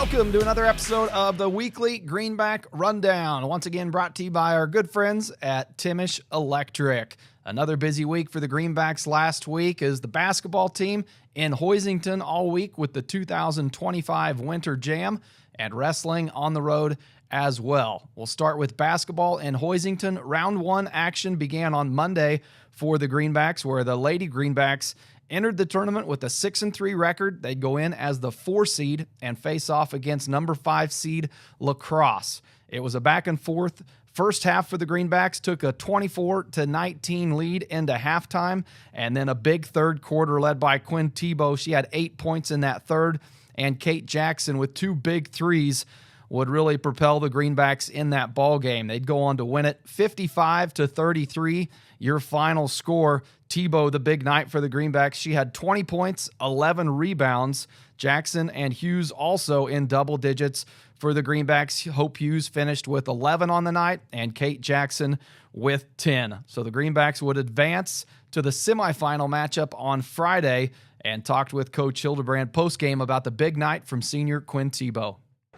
Welcome to another episode of the weekly Greenback Rundown. Once again brought to you by our good friends at Timish Electric. Another busy week for the Greenbacks. Last week is the basketball team in Hoisington all week with the 2025 Winter Jam, and wrestling on the road as well. We'll start with basketball in Hoisington. Round one action began on Monday for the Greenbacks, where the Lady Greenbacks entered the tournament with a 6-3 record. They'd go in as the 4 seed and face off against number 5 seed La Crosse. It was a back and forth. First half for the Greenbacks took a 24-19 lead into halftime, and then a big third quarter led by Quinn Tebow. She had 8 points in that third, and Kate Jackson with 2 big threes would really propel the Greenbacks in that ball game. They'd go on to win it 55-33. Your final score. Tebow, the big night for the Greenbacks. She had 20 points, 11 rebounds. Jackson and Hughes also in double digits for the Greenbacks. Hope Hughes finished with 11 on the night, and Kate Jackson with 10. So the Greenbacks would advance to the semifinal matchup on Friday, and talked with Coach Hildebrand postgame about the big night from senior Quinn Tebow.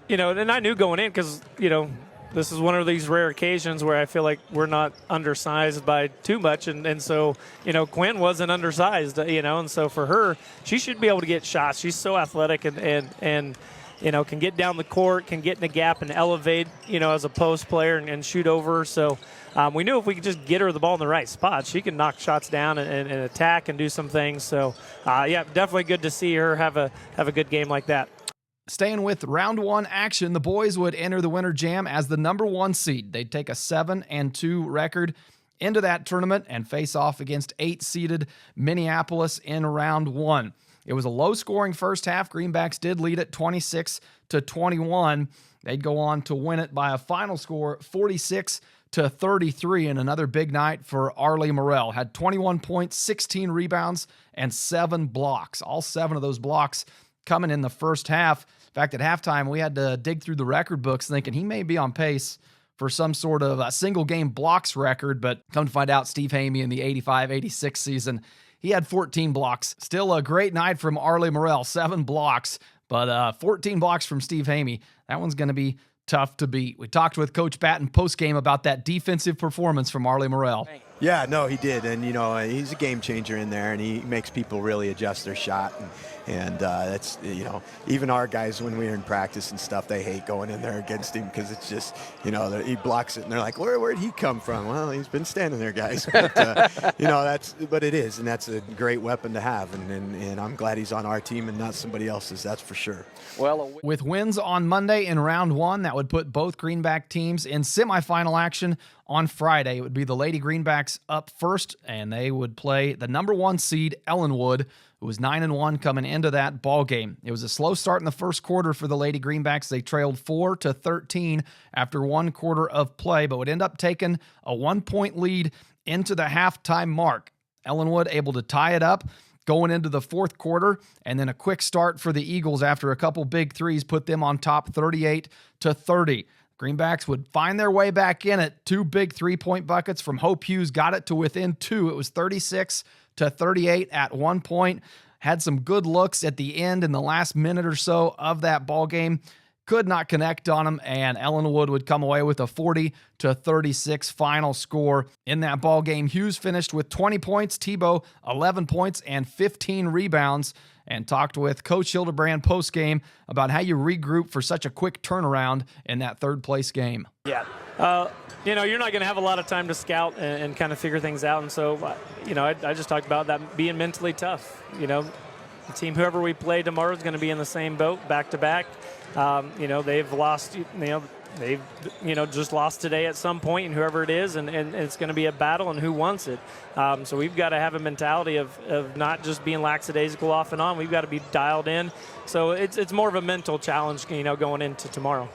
You know, and I knew going in because, you know, this is one of these rare occasions where I feel like we're not undersized by too much. And so, you know, Quinn wasn't undersized, you know, and so for her, she should be able to get shots. She's so athletic and you know, can get down the court, can get in the gap and elevate, you know, as a post player and shoot over. So we knew if we could just get her the ball in the right spot, she can knock shots down and attack and do some things. So, yeah, definitely good to see her have a good game like that. Staying with round one action, the boys would enter the Winter Jam as the number 1 seed. They'd take a 7-2 record into that tournament and face off against 8-seeded Minneapolis in round one. It was a low-scoring first half. Greenbacks did lead it 26-21. They'd go on to win it by a final score 46-33, and another big night for Arlie Morrell. Had 21 points, 16 rebounds, and 7 blocks. All 7 of those blocks coming in the first half. In fact, at halftime, we had to dig through the record books thinking he may be on pace for some sort of a single-game blocks record, but come to find out, Steve Hamey in the 85-86 season, he had 14 blocks. Still a great night from Arlie Morrell, 7 blocks, but 14 blocks from Steve Hamey. That one's going to be tough to beat. We talked with Coach Patton postgame about that defensive performance from Arlie Morrell. Yeah, no, he did, and, you know, he's a game changer in there, and he makes people really adjust their shot, and that's, you know, even our guys when we're in practice and stuff, they hate going in there against him because it's just, you know, he blocks it, and they're like, where'd he come from? Well, he's been standing there, guys. But, you know, but it is, and that's a great weapon to have, and I'm glad he's on our team and not somebody else's, that's for sure. Well, with wins on Monday in round one, that would put both Greenback teams in semifinal action on Friday. It would be the Lady Greenbacks up first, and they would play the number 1 seed, Ellenwood, who was 9-1 coming into that ball game. It was a slow start in the first quarter for the Lady Greenbacks. They trailed 4-13 after 1 quarter of play, but would end up taking a 1-point lead into the halftime mark. Ellenwood able to tie it up going into the fourth quarter, and then a quick start for the Eagles after a couple big threes put them on top 38-30. Greenbacks would find their way back in it. 2 big 3-point buckets from Hope Hughes got it to within 2. It was 36-38 at one point. Had some good looks at the end in the last minute or so of that ball game. Could not connect on them, and Ellenwood would come away with a 40-36 final score in that ball game. Hughes finished with 20 points, Tebow 11 points and 15 rebounds, and talked with Coach Hildebrand postgame about how you regroup for such a quick turnaround in that third-place game. Yeah. You know, you're not going to have a lot of time to scout and kind of figure things out, and so, you know, I just talked about that being mentally tough. You know, the team, whoever we play tomorrow, is going to be in the same boat back-to-back. You know, they've lost, they've just lost today at some point, and whoever it is, and it's going to be a battle, and who wants it. So we've got to have a mentality of not just being lackadaisical off and on. We've got to be dialed in. So it's more of a mental challenge, you know, going into tomorrow.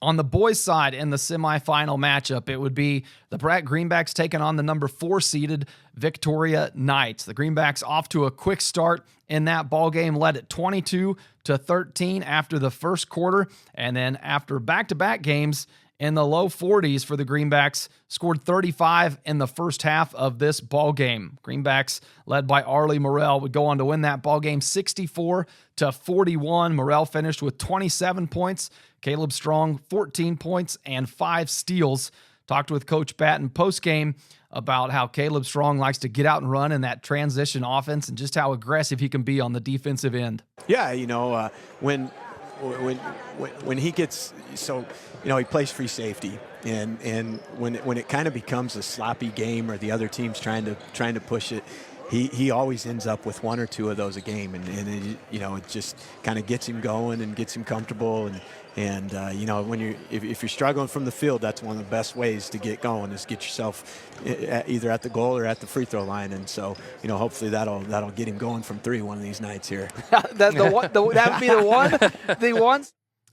On the boys' side in the semifinal matchup, it would be the Pratt Greenbacks taking on the number 4-seeded Victoria Knights. The Greenbacks off to a quick start in that ball game, led at 22-13 after the first quarter, and then after back-to-back games in the low 40s for the Greenbacks, scored 35 in the first half of this ball game. Greenbacks, led by Arlie Morrell, would go on to win that ball game 64-41. Morrell finished with 27 points. Caleb Strong, 14 points and 5 steals. Talked with Coach Batten post-game about how Caleb Strong likes to get out and run in that transition offense and just how aggressive he can be on the defensive end. Yeah, when he gets he plays free safety, and when it kind of becomes a sloppy game or the other team's trying to push it, he always ends up with one or two of those a game, and it just kind of gets him going and gets him comfortable, and when if you're struggling from the field, that's one of the best ways to get going, is get yourself either at the goal or at the free throw line, and so hopefully that'll get him going from 3 one of these nights here. That would be the one.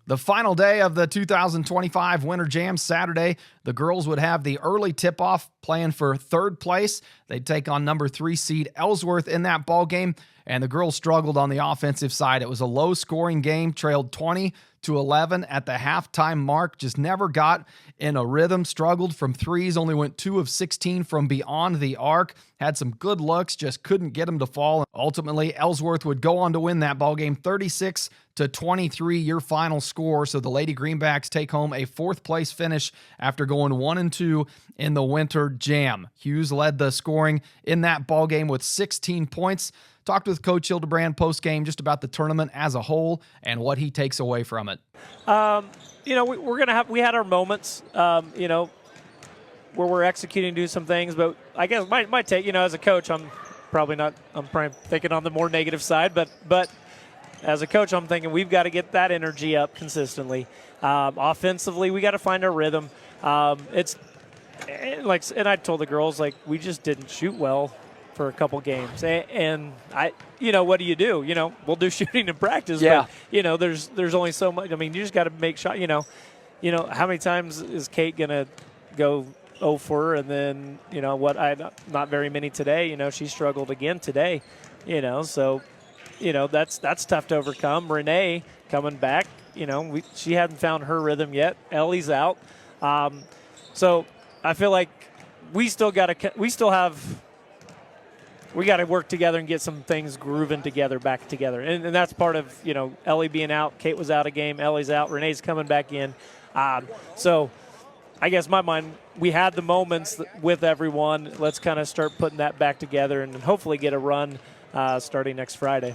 The final day of the 2025 Winter Jam Saturday, the girls would have the early tip-off playing for third place. They'd take on number 3 seed Ellsworth in that ball game, and the girls struggled on the offensive side. It was a low-scoring game, trailed 20-11 at the halftime mark, just never got in a rhythm, struggled from threes, only went 2 of 16 from beyond the arc, had some good looks, just couldn't get them to fall. Ultimately, Ellsworth would go on to win that ball game 36-23, your final score. So the Lady Greenbacks take home a 4th place finish after going 1-2 in the Winter Jam. Hughes led the scoring in that ball game with 16 points. Talked with Coach Hildebrand post-game just about the tournament as a whole and what he takes away from it. We had our moments, where we're executing, do some things, but I guess my take, as a coach, I'm probably thinking on the more negative side, but as a coach, I'm thinking we've got to get that energy up consistently. Offensively, we got to find our rhythm. And I told the girls, we just didn't shoot well for a couple games, and what do you do? We'll do shooting in practice, yeah. But there's only so much. I mean, you just got to make shot. How many times is Kate gonna go 0 for, and then not very many today. She struggled again today. So that's tough to overcome. Renee coming back. She hadn't found her rhythm yet. Ellie's out. So I feel like we got to work together and get some things grooving together, back together. And that's part of, Ellie being out. Kate was out a game. Ellie's out. Renee's coming back in. So I guess in my mind, we had the moments with everyone. Let's kind of start putting that back together and hopefully get a run starting next Friday.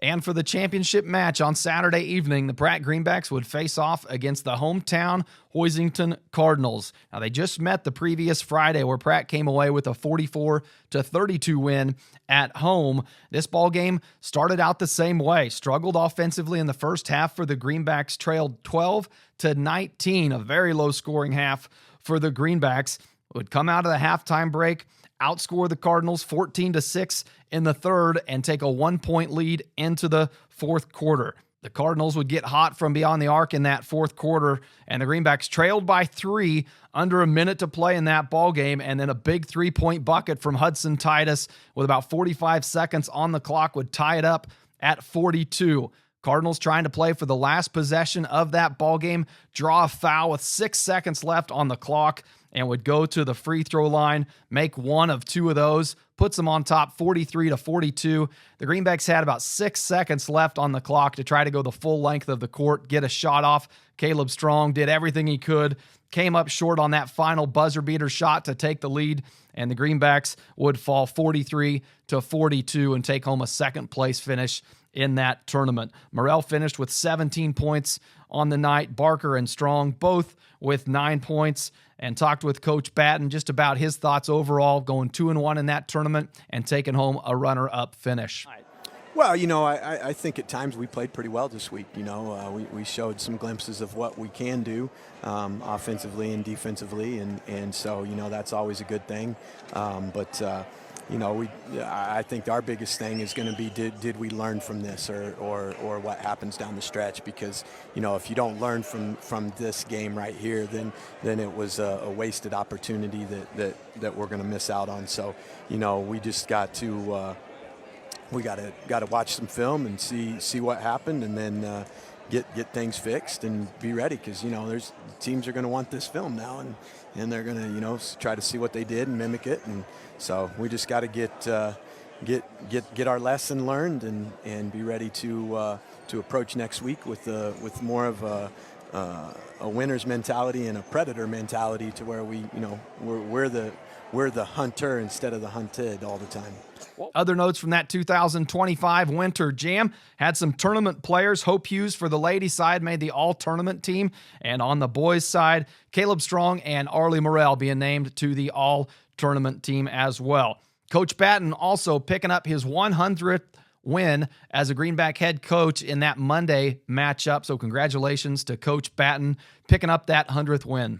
And for the championship match on Saturday evening, the Pratt Greenbacks would face off against the hometown Hoisington Cardinals. Now, they just met the previous Friday where Pratt came away with a 44-32 win at home. This ball game started out the same way. Struggled offensively in the first half for the Greenbacks, trailed 12-19, a very low-scoring half for the Greenbacks. Would come out of the halftime break, outscore the Cardinals 14-6 in the third, and take a 1-point lead into the fourth quarter. The Cardinals would get hot from beyond the arc in that fourth quarter, and the Greenbacks trailed by 3 under a minute to play in that ball game, and then a big 3-point bucket from Hudson Titus with about 45 seconds on the clock would tie it up at 42. Cardinals trying to play for the last possession of that ball game, draw a foul with 6 seconds left on the clock, and would go to the free throw line, make 1 of 2 of those, puts them on top 43-42. The Greenbacks had about 6 seconds left on the clock to try to go the full length of the court, get a shot off. Caleb Strong did everything he could, came up short on that final buzzer beater shot to take the lead, and the Greenbacks would fall 43-42 and take home a second place finish in that tournament. Morrell finished with 17 points on the night. Barker and Strong both with 9 points, and talked with Coach Batten just about his thoughts overall, going 2-1 in that tournament and taking home a runner-up finish. Well, I think at times we played pretty well this week. We showed some glimpses of what we can do offensively and defensively, and so, that's always a good thing. I think our biggest thing is going to be, did we learn from this or what happens down the stretch? Because, if you don't learn from this game right here, then it was a wasted opportunity that we're going to miss out on. So, we just got to we got to watch some film and see what happened, and then get things fixed and be ready, because there's teams are going to want this film now, and they're going to try to see what they did and mimic it, and so we just got to get our lesson learned and be ready to approach next week with more of a winner's mentality and a predator mentality, to where we're the hunter instead of the hunted all the time. Other notes from that 2025 Winter Jam had some tournament players. Hope Hughes for the ladies' side made the all-tournament team. And on the boys' side, Caleb Strong and Arlie Morrell being named to the all-tournament team as well. Coach Batten also picking up his 100th win as a Greenback head coach in that Monday matchup. So congratulations to Coach Batten picking up that 100th win.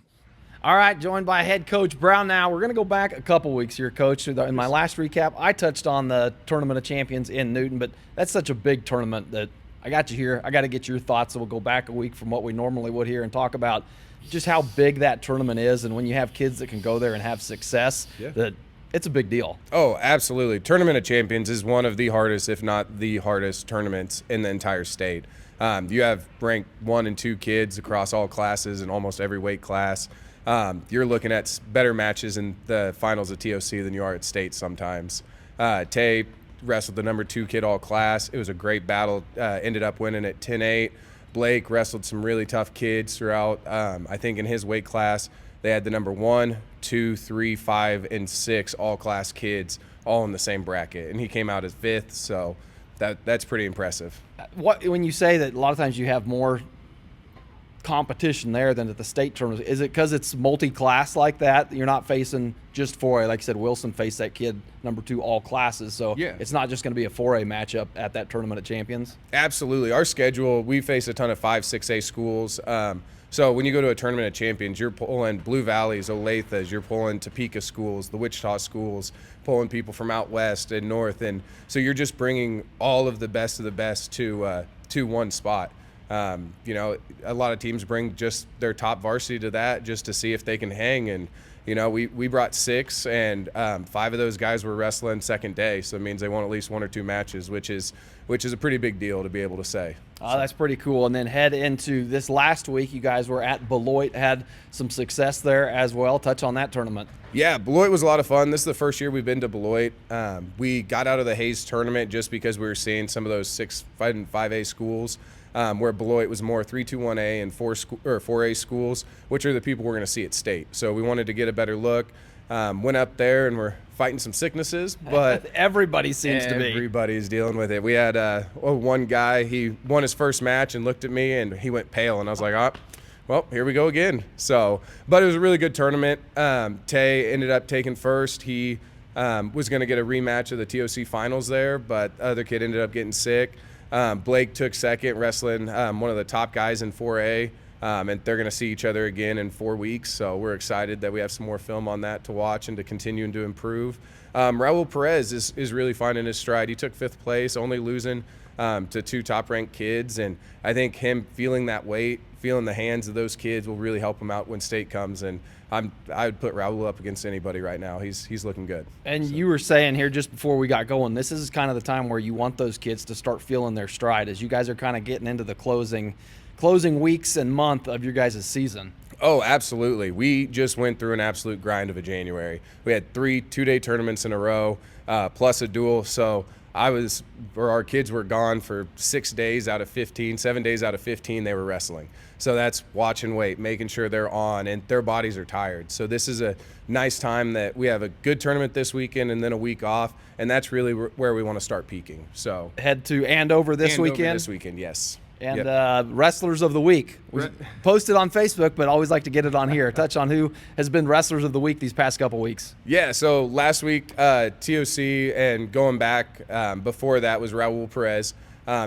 All right, joined by head coach Brown now. We're going to go back a couple weeks here, Coach. In my last recap, I touched on the Tournament of Champions in Newton, but that's such a big tournament that I got you here. I got to get your thoughts, so we'll go back a week from what we normally would here and talk about just how big that tournament is, and when you have kids that can go there and have success, that it's a big deal. Oh, absolutely. Tournament of Champions is one of the hardest, if not the hardest, tournaments in the entire state. You have ranked 1 and 2 kids across all classes and almost every weight class. You're looking at better matches in the finals of TOC than you are at state sometimes. Tay wrestled the number 2 kid all class. It was a great battle. Ended up winning at 10-8. Blake wrestled some really tough kids throughout. I think in his weight class, they had the number 1, 2, 3, 5, and 6 all class kids all in the same bracket, and he came out as 5th. So that's pretty impressive. When you say that a lot of times you have more competition there than at the state tournament, is it because it's multi-class like that? You're not facing just 4A. Like I said, Wilson faced that kid number 2 all classes, so it's not just going to be a 4A matchup at that Tournament of Champions. Absolutely. Our schedule, we face a ton of 5, 6A schools. So when you go to a Tournament of Champions, you're pulling Blue Valleys, Olathes, you're pulling Topeka schools, the Wichita schools, pulling people from out west and north, and so you're just bringing all of the best to one spot. A lot of teams bring just their top varsity to that just to see if they can hang. And, we brought 6, and 5 of those guys were wrestling second day. So it means they won at least 1 or 2 matches, which is a pretty big deal to be able to say. Oh, that's pretty cool. And then head into this last week, you guys were at Beloit, had some success there as well. Touch on that tournament. Yeah, Beloit was a lot of fun. This is the first year we've been to Beloit. We got out of the Hayes tournament just because we were seeing some of those 6, 5, and 5A schools. Where Beloit was more 3-2-1A and 4A schools, which are the people we're going to see at state. So we wanted to get a better look. Went up there and we're fighting some sicknesses, but everybody seems to be. Everybody's dealing with it. We had one guy, he won his first match and looked at me and he went pale, and I was like, well, here we go again. So, but it was a really good tournament. Tay ended up taking first. He was going to get a rematch of the TOC finals there, but the other kid ended up getting sick. Blake took second, wrestling one of the top guys in 4A, and they're going to see each other again in 4 weeks. So we're excited that we have some more film on that to watch and to continue and to improve. Raul Perez is really finding his stride. He took 5th place, only losing to 2 top-ranked kids, and I think him feeling that weight, feeling the hands of those kids will really help him out when state comes. And I would put Raul up against anybody right now. He's looking good. And you were saying here just before we got going, this is kind of the time where you want those kids to start feeling their stride as you guys are kind of getting into the closing weeks and month of your guys' season. Oh, absolutely. We just went through an absolute grind of a January. We had 3 2-day tournaments in a row, plus a duel. So our kids were gone for 6 days out of 15, 7 days out of 15 they were wrestling. So that's watch and wait, making sure they're on, and their bodies are tired. So this is a nice time that we have a good tournament this weekend and then a week off, and that's really where we want to start peaking. So head to Andover this weekend? Andover this weekend, yes. And Wrestlers of the Week. We posted on Facebook, but always like to get it on here. Touch on who has been Wrestlers of the Week these past couple weeks. Yeah, so last week, TOC, and going back before that was Raul Perez.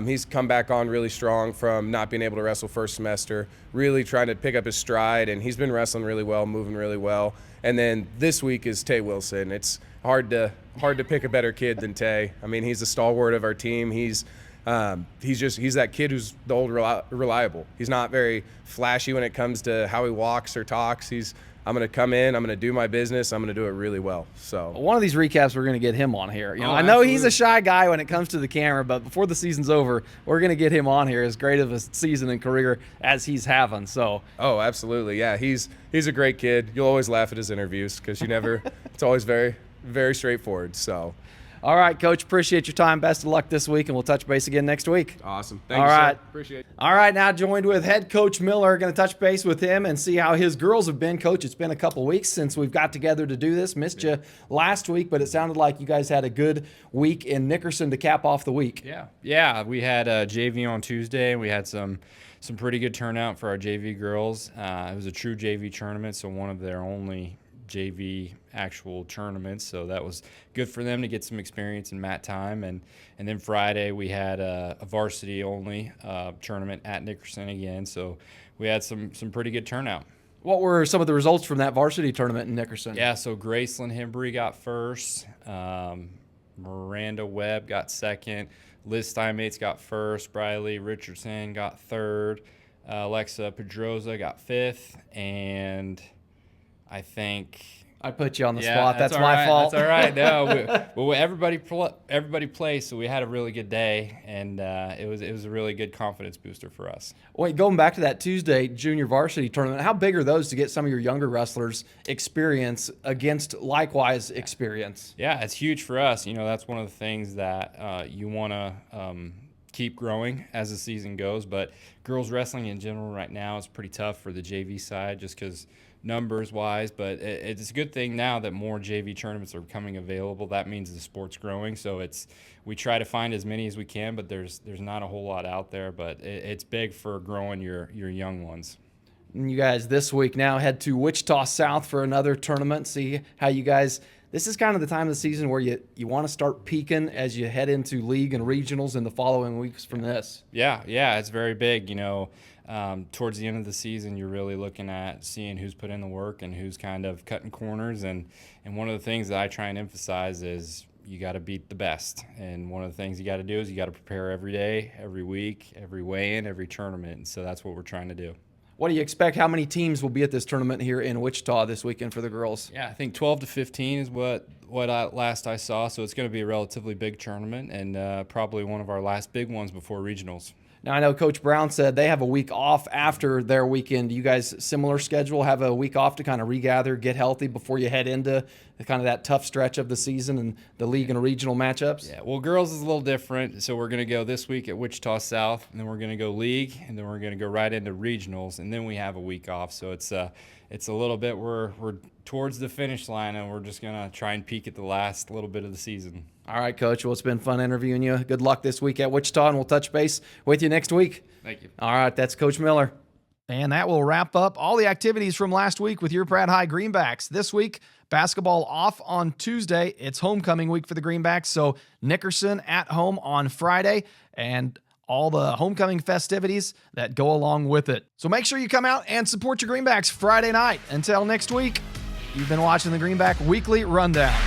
He's come back on really strong from not being able to wrestle first semester, really trying to pick up his stride, and he's been wrestling really well, moving really well. And then this week is Tay Wilson. It's hard to pick a better kid than Tay. I mean, he's the stalwart of our team. He's that kid who's the old reliable. He's not very flashy when it comes to how he walks or talks. He's I'm going to come in, I'm going to do my business, I'm going to do it really well. So One of these recaps, we're going to get him on here. Oh, I know he's absolutely. a shy guy when it comes to the camera, but before the season's over, we're going to get him on here. As great of a season and career as he's having. So, oh, absolutely. Yeah, he's a great kid. You'll always laugh at his interviews because you never it's always very, very straightforward. So all right, Coach, appreciate your time. Best of luck this week, and we'll touch base again next week. awesome. Thank All you, right. sir. Appreciate it. All right, now joined with head coach Miller. Going to touch base with him and see how his girls have been. Coach, it's been a couple weeks since we've got together to do this. Missed you last week, but it sounded like you guys had a good week in Nickerson to cap off the week. Yeah. We had JV on Tuesday. We had some pretty good turnout for our JV girls. It was a true JV tournament, so one of their only JV actual tournaments, so that was good for them to get some experience in mat time. And then Friday we had a varsity only tournament at Nickerson again, so we had some pretty good turnout. What were some of the results from that varsity tournament in Nickerson? Yeah, so Graceland Hembry got first, Miranda Webb got second, Liz Steinmates got first, Briley Richardson got third, Alexa Pedroza got fifth, and I think I put you on the spot. That's all my right. fault. That's all right. No, everybody played, so we had a really good day, and it was a really good confidence booster for us. Wait, going back to that Tuesday junior varsity tournament, how big are those to get some of your younger wrestlers experience against likewise experience? Yeah, it's huge for us. That's one of the things that you want to keep growing as the season goes. But girls wrestling in general right now is pretty tough for the JV side just because numbers wise, but it's a good thing now that more JV tournaments are becoming available. That means the sport's growing, so we try to find as many as we can, but there's not a whole lot out there, but it's big for growing your young ones. And you guys this week now head to Wichita South for another tournament. See how you guys, this is kind of the time of the season where you want to start peaking as you head into league and regionals in the following weeks from this. Yeah, it's very big. Towards the end of the season, you're really looking at seeing who's put in the work and who's kind of cutting corners. And one of the things that I try and emphasize is you got to beat the best. And one of the things you got to do is you got to prepare every day, every week, every weigh-in, every tournament. And so that's what we're trying to do. What do you expect? How many teams will be at this tournament here in Wichita this weekend for the girls? Yeah, I think 12 to 15 is what last I saw. So it's going to be a relatively big tournament and probably one of our last big ones before regionals. Now, I know Coach Brown said they have a week off after their weekend. Do you guys, similar schedule, have a week off to kind of regather, get healthy before you head into kind of that tough stretch of the season and the league and regional matchups? Yeah, well, girls is a little different. So we're going to go this week at Wichita South, and then we're going to go league, and then we're going to go right into regionals, and then we have a week off. So it's a little bit, we're towards the finish line, and we're just going to try and peak at the last little bit of the season. All right, Coach. Well, it's been fun interviewing you. Good luck this week at Wichita, and we'll touch base with you next week. Thank you. All right, that's Coach Miller. And that will wrap up all the activities from last week with your Pratt High Greenbacks. This week, basketball off on Tuesday. It's homecoming week for the Greenbacks, so Nickerson at home on Friday, and all the homecoming festivities that go along with it. So make sure you come out and support your Greenbacks Friday night. Until next week, you've been watching the Greenback Weekly Rundown.